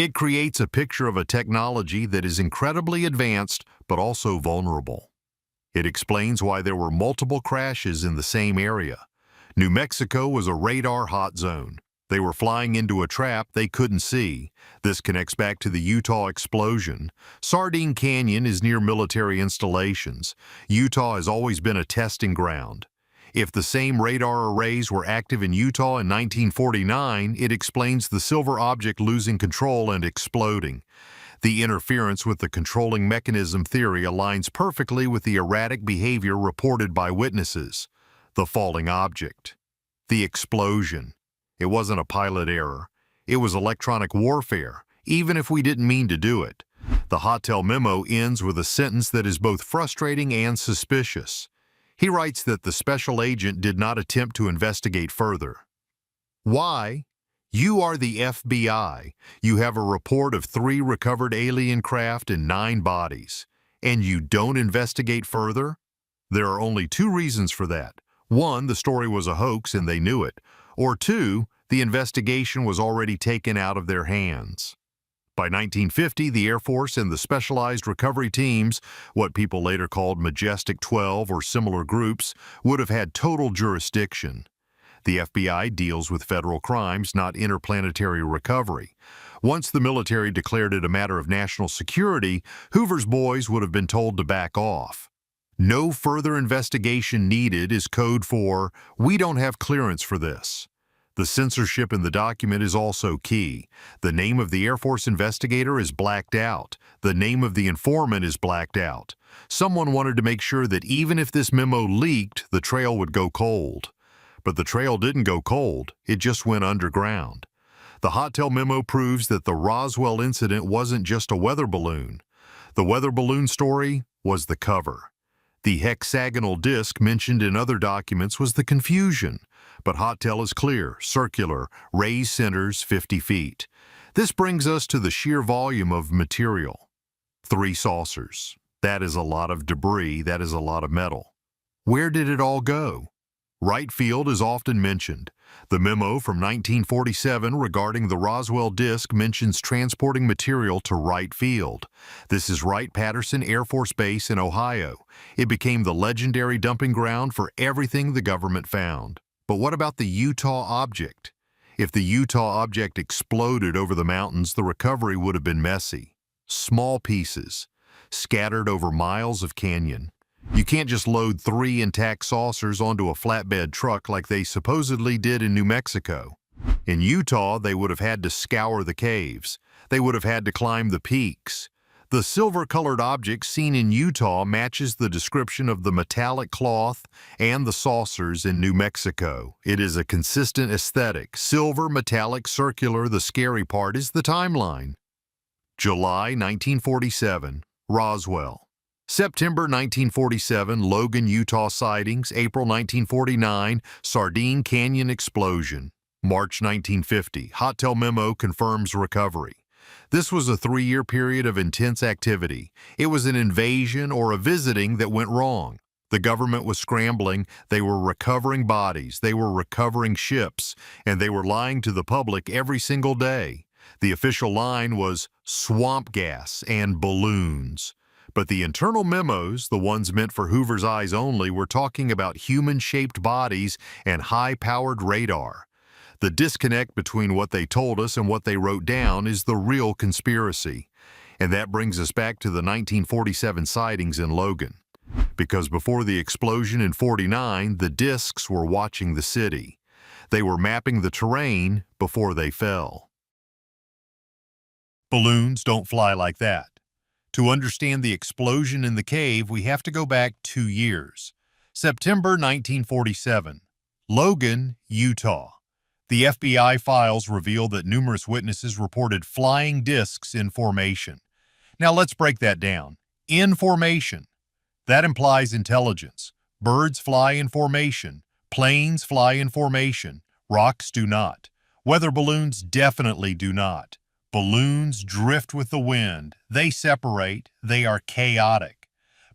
It creates a picture of a technology that is incredibly advanced but also vulnerable. It explains why there were multiple crashes in the same area. New Mexico was a radar hot zone. They were flying into a trap they couldn't see. This connects back to the Utah explosion. Sardine Canyon is near military installations. Utah has always been a testing ground. If the same radar arrays were active in Utah in 1949, it explains the silver object losing control and exploding. The interference with the controlling mechanism theory aligns perfectly with the erratic behavior reported by witnesses. The falling object. The explosion. It wasn't a pilot error. It was electronic warfare, even if we didn't mean to do it. The Hotel memo ends with a sentence that is both frustrating and suspicious. He writes that the special agent did not attempt to investigate further. Why? You are the FBI. You have a report of 3 recovered alien craft and 9 bodies. And you don't investigate further? There are only 2 reasons for that. 1, the story was a hoax and they knew it. Or 2, the investigation was already taken out of their hands. By 1950, the Air Force and the specialized recovery teams, what people later called Majestic 12 or similar groups, would have had total jurisdiction. The FBI deals with federal crimes, not interplanetary recovery. Once the military declared it a matter of national security, Hoover's boys would have been told to back off. No further investigation needed is code for, we don't have clearance for this. The censorship in the document is also key. The name of the Air Force investigator is blacked out. The name of the informant is blacked out. Someone wanted to make sure that even if this memo leaked, the trail would go cold. But the trail didn't go cold, it just went underground. The Hotel memo proves that the Roswell incident wasn't just a weather balloon. The weather balloon story was the cover. The hexagonal disc mentioned in other documents was the confusion, but Hotel is clear, circular, raised centers 50 feet. This brings us to the sheer volume of material. 3 saucers. That is a lot of debris, that is a lot of metal. Where did it all go? Wright Field is often mentioned. The memo from 1947 regarding the Roswell disk mentions transporting material to Wright Field. This is Wright-Patterson Air Force Base in Ohio. It became the legendary dumping ground for everything the government found. But what about the Utah object? If the Utah object exploded over the mountains, the recovery would have been messy. Small pieces, scattered over miles of canyon. You can't just load 3 intact saucers onto a flatbed truck like they supposedly did in New Mexico. In Utah, they would have had to scour the caves. They would have had to climb the peaks. The silver-colored object seen in Utah matches the description of the metallic cloth and the saucers in New Mexico. It is a consistent aesthetic. Silver, metallic, circular. The scary part is the timeline. July 1947, Roswell. September 1947, Logan, Utah sightings. April 1949, Sardine Canyon explosion. March 1950, Hotel memo confirms recovery. This was a 3-year period of intense activity. It was an invasion or a visiting that went wrong. The government was scrambling, they were recovering bodies, they were recovering ships, and they were lying to the public every single day. The official line was swamp gas and balloons. But the internal memos, the ones meant for Hoover's eyes only, were talking about human-shaped bodies and high-powered radar. The disconnect between what they told us and what they wrote down is the real conspiracy. And that brings us back to the 1947 sightings in Logan. Because before the explosion in '49, the discs were watching the city. They were mapping the terrain before they fell. Balloons don't fly like that. To understand the explosion in the cave, we have to go back 2 years. September 1947, Logan, Utah. The FBI files reveal that numerous witnesses reported flying discs in formation. Now let's break that down. In formation. That implies intelligence. Birds fly in formation. Planes fly in formation. Rocks do not. Weather balloons definitely do not. Balloons drift with the wind. They separate. They are chaotic.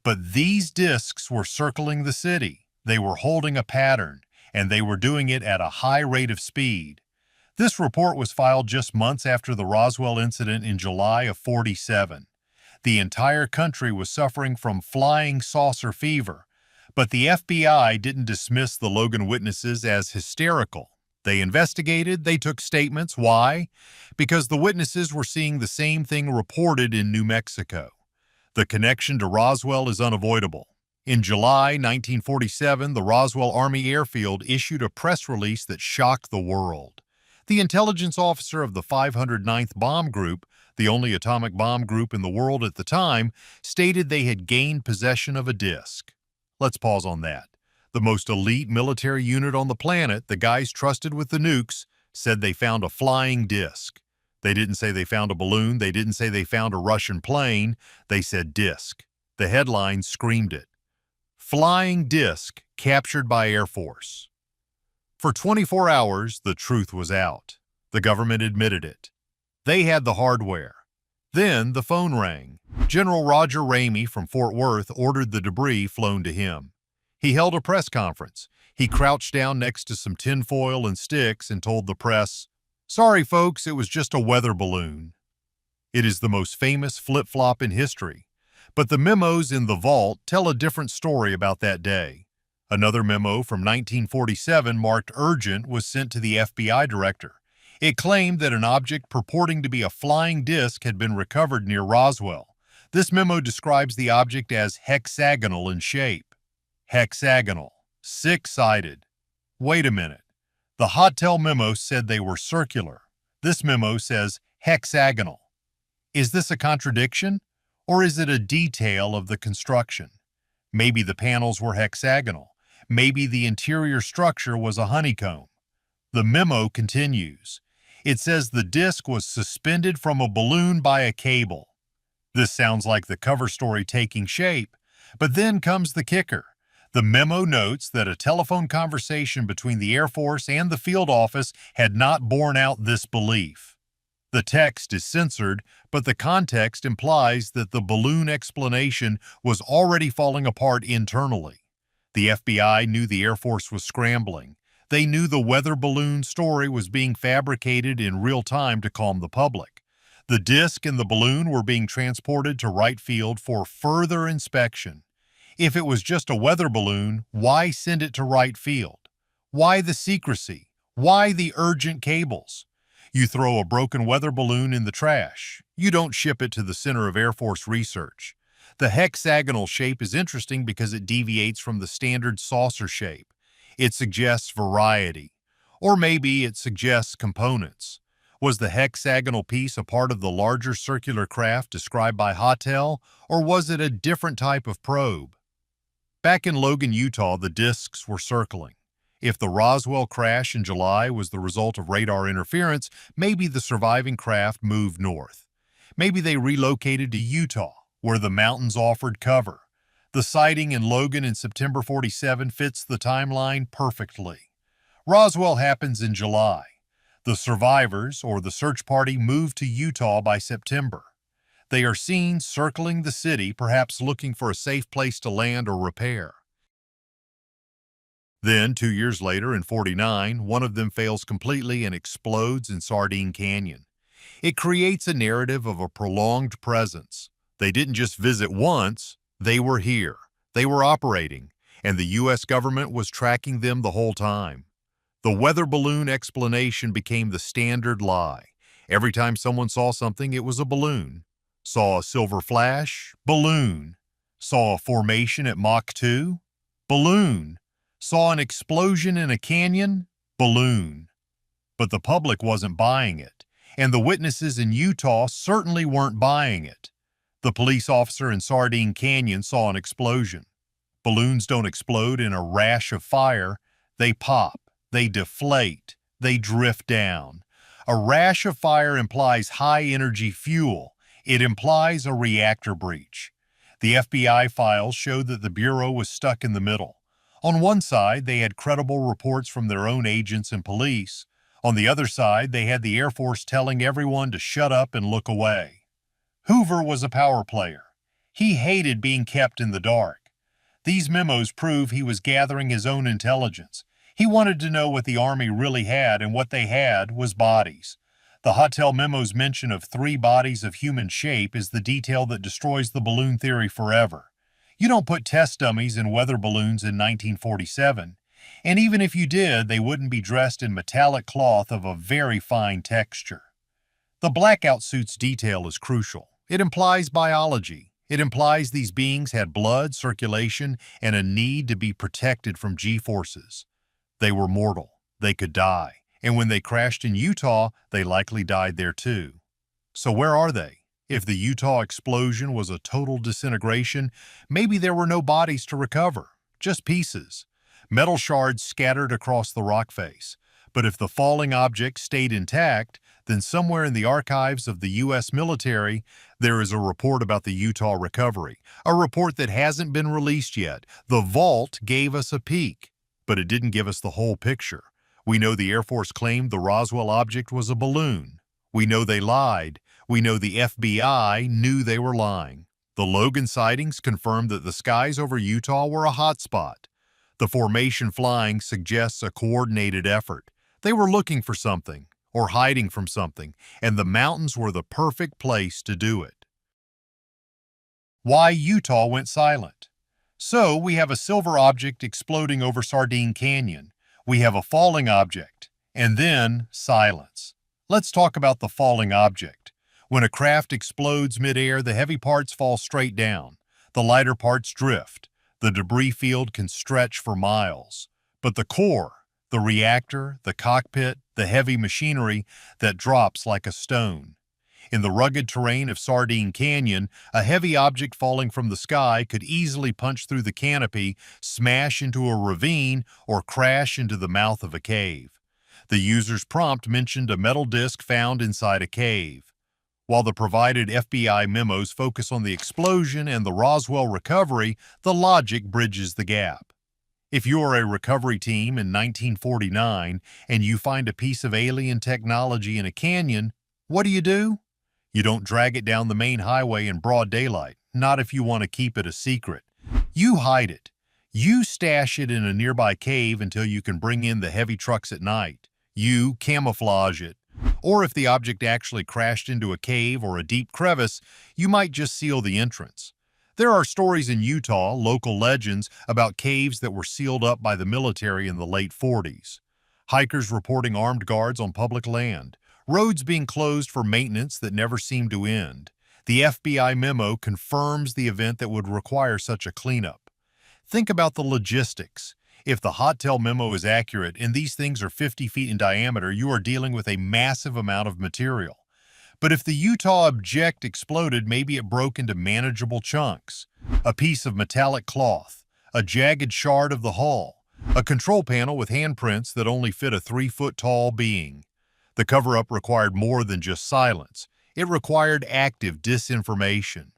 But these discs were circling the city. They were holding a pattern, and they were doing it at a high rate of speed. This report was filed just months after the Roswell incident in July of '47. The entire country was suffering from flying saucer fever, but the FBI didn't dismiss the Logan witnesses as hysterical. They investigated, they took statements. Why? Because the witnesses were seeing the same thing reported in New Mexico. The connection to Roswell is unavoidable. In July 1947, the Roswell Army Airfield issued a press release that shocked the world. The intelligence officer of the 509th Bomb Group, the only atomic bomb group in the world at the time, stated they had gained possession of a disk. Let's pause on that. The most elite military unit on the planet, the guys trusted with the nukes, said they found a flying disk. They didn't say they found a balloon. They didn't say they found a Russian plane. They said disk. The headline screamed it. Flying disk captured by Air Force. For 24 hours, the truth was out. The government admitted it. They had the hardware. Then the phone rang. General Roger Ramey from Fort Worth ordered the debris flown to him. He held a press conference. He crouched down next to some tinfoil and sticks and told the press, "Sorry, folks, it was just a weather balloon." It is the most famous flip-flop in history. But the memos in the vault tell a different story about that day. Another memo from 1947 marked urgent was sent to the FBI director. It claimed that an object purporting to be a flying disc had been recovered near Roswell. This memo describes the object as hexagonal in shape. Hexagonal. Six-sided. Wait a minute. The Hotel memo said they were circular. This memo says hexagonal. Is this a contradiction, or is it a detail of the construction? Maybe the panels were hexagonal. Maybe the interior structure was a honeycomb. The memo continues. It says the disc was suspended from a balloon by a cable. This sounds like the cover story taking shape, but then comes the kicker. The memo notes that a telephone conversation between the Air Force and the field office had not borne out this belief. The text is censored, but the context implies that the balloon explanation was already falling apart internally. The FBI knew the Air Force was scrambling. They knew the weather balloon story was being fabricated in real time to calm the public. The disc and the balloon were being transported to Wright Field for further inspection. If it was just a weather balloon, why send it to Wright Field? Why the secrecy? Why the urgent cables? You throw a broken weather balloon in the trash. You don't ship it to the Center of Air Force Research. The hexagonal shape is interesting because it deviates from the standard saucer shape. It suggests variety. Or maybe it suggests components. Was the hexagonal piece a part of the larger circular craft described by Hotel, or was it a different type of probe? Back in Logan, Utah, the disks were circling. If the Roswell crash in July was the result of radar interference, maybe the surviving craft moved north. Maybe they relocated to Utah, where the mountains offered cover. The sighting in Logan in September '47 fits the timeline perfectly. Roswell happens in July. The survivors, or the search party, moved to Utah by September. They are seen circling the city, perhaps looking for a safe place to land or repair. Then, 2 years later, in '49, one of them fails completely and explodes in Sardine Canyon. It creates a narrative of a prolonged presence. They didn't just visit once, they were here. They were operating, and the U.S. government was tracking them the whole time. The weather balloon explanation became the standard lie. Every time someone saw something, it was a balloon. Saw a silver flash? Balloon. Saw a formation at Mach 2? Balloon. Saw an explosion in a canyon? Balloon. But the public wasn't buying it, and the witnesses in Utah certainly weren't buying it. The police officer in Sardine Canyon saw an explosion. Balloons don't explode in a rash of fire. They pop, they deflate, they drift down. A rash of fire implies high-energy fuel. It implies a reactor breach. The FBI files showed that the Bureau was stuck in the middle. On one side, they had credible reports from their own agents and police. On the other side, they had the Air Force telling everyone to shut up and look away. Hoover was a power player. He hated being kept in the dark. These memos prove he was gathering his own intelligence. He wanted to know what the Army really had, and what they had was bodies. The Hotel memo's mention of 3 bodies of human shape is the detail that destroys the balloon theory forever. You don't put test dummies in weather balloons in 1947, and even if you did, they wouldn't be dressed in metallic cloth of a very fine texture. The blackout suit's detail is crucial. It implies biology. It implies these beings had blood, circulation, and a need to be protected from G-forces. They were mortal. They could die. And when they crashed in Utah, they likely died there too. So where are they? If the Utah explosion was a total disintegration, maybe there were no bodies to recover, just pieces. Metal shards scattered across the rock face. But if the falling object stayed intact, then somewhere in the archives of the U.S. military, there is a report about the Utah recovery, a report that hasn't been released yet. The vault gave us a peek, but it didn't give us the whole picture. We know the Air Force claimed the Roswell object was a balloon. We know they lied. We know the FBI knew they were lying. The Logan sightings confirmed that the skies over Utah were a hot spot. The formation flying suggests a coordinated effort. They were looking for something, or hiding from something, and the mountains were the perfect place to do it. Why Utah went silent. So, we have a silver object exploding over Sardine Canyon. We have a falling object, and then silence. Let's talk about the falling object. When a craft explodes midair, the heavy parts fall straight down. The lighter parts drift. The debris field can stretch for miles. But the core, the reactor, the cockpit, the heavy machinery, that drops like a stone. In the rugged terrain of Sardine Canyon, a heavy object falling from the sky could easily punch through the canopy, smash into a ravine, or crash into the mouth of a cave. The user's prompt mentioned a metal disc found inside a cave. While the provided FBI memos focus on the explosion and the Roswell recovery, the logic bridges the gap. If you are a recovery team in 1949 and you find a piece of alien technology in a canyon, what do? You don't drag it down the main highway in broad daylight, not if you want to keep it a secret. You hide it. You stash it in a nearby cave until you can bring in the heavy trucks at night. You camouflage it. Or if the object actually crashed into a cave or a deep crevice, you might just seal the entrance. There are stories in Utah, local legends, about caves that were sealed up by the military in the late 40s. Hikers reporting armed guards on public land. Roads being closed for maintenance that never seemed to end. The FBI memo confirms the event that would require such a cleanup. Think about the logistics. If the Hotel memo is accurate and these things are 50 feet in diameter, you are dealing with a massive amount of material. But if the Utah object exploded, maybe it broke into manageable chunks. A piece of metallic cloth, a jagged shard of the hull, a control panel with handprints that only fit a 3-foot-tall being. The cover-up required more than just silence. It required active disinformation.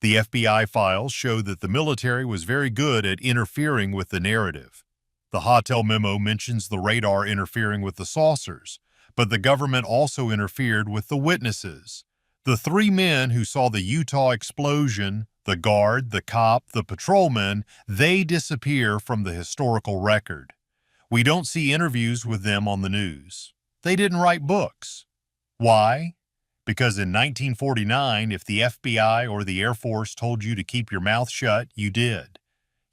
The FBI files show that the military was very good at interfering with the narrative. The Hotel memo mentions the radar interfering with the saucers, but the government also interfered with the witnesses. The 3 men who saw the Utah explosion, the guard, the cop, the patrolman, they disappear from the historical record. We don't see interviews with them on the news. They didn't write books. Why? Because in 1949, if the FBI or the Air Force told you to keep your mouth shut, you did.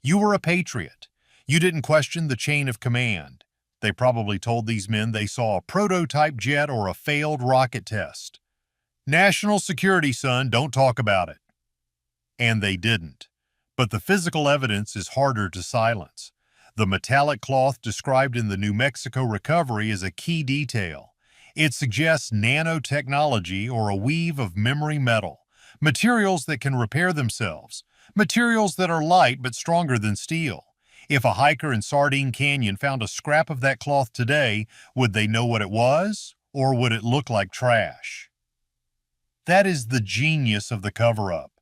You were a patriot. You didn't question the chain of command. They probably told these men they saw a prototype jet or a failed rocket test. National security, son, don't talk about it. And they didn't. But the physical evidence is harder to silence. The metallic cloth described in the New Mexico recovery is a key detail. It suggests nanotechnology or a weave of memory metal, materials that can repair themselves, materials that are light but stronger than steel. If a hiker in Sardine Canyon found a scrap of that cloth today, would they know what it was, or would it look like trash? That is the genius of the cover-up.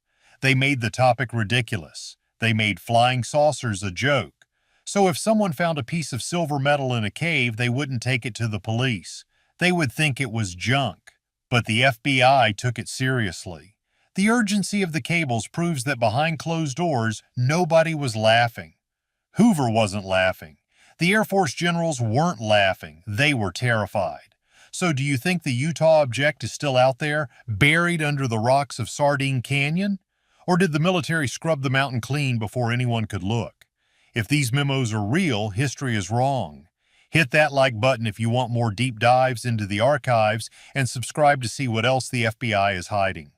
They made the topic ridiculous. They made flying saucers a joke. So if someone found a piece of silver metal in a cave, they wouldn't take it to the police. They would think it was junk. But the FBI took it seriously. The urgency of the cables proves that behind closed doors, nobody was laughing. Hoover wasn't laughing. The Air Force generals weren't laughing, they were terrified. So do you think the Utah object is still out there, buried under the rocks of Sardine Canyon? Or did the military scrub the mountain clean before anyone could look? If these memos are real, history is wrong. Hit that like button if you want more deep dives into the archives, and subscribe to see what else the FBI is hiding.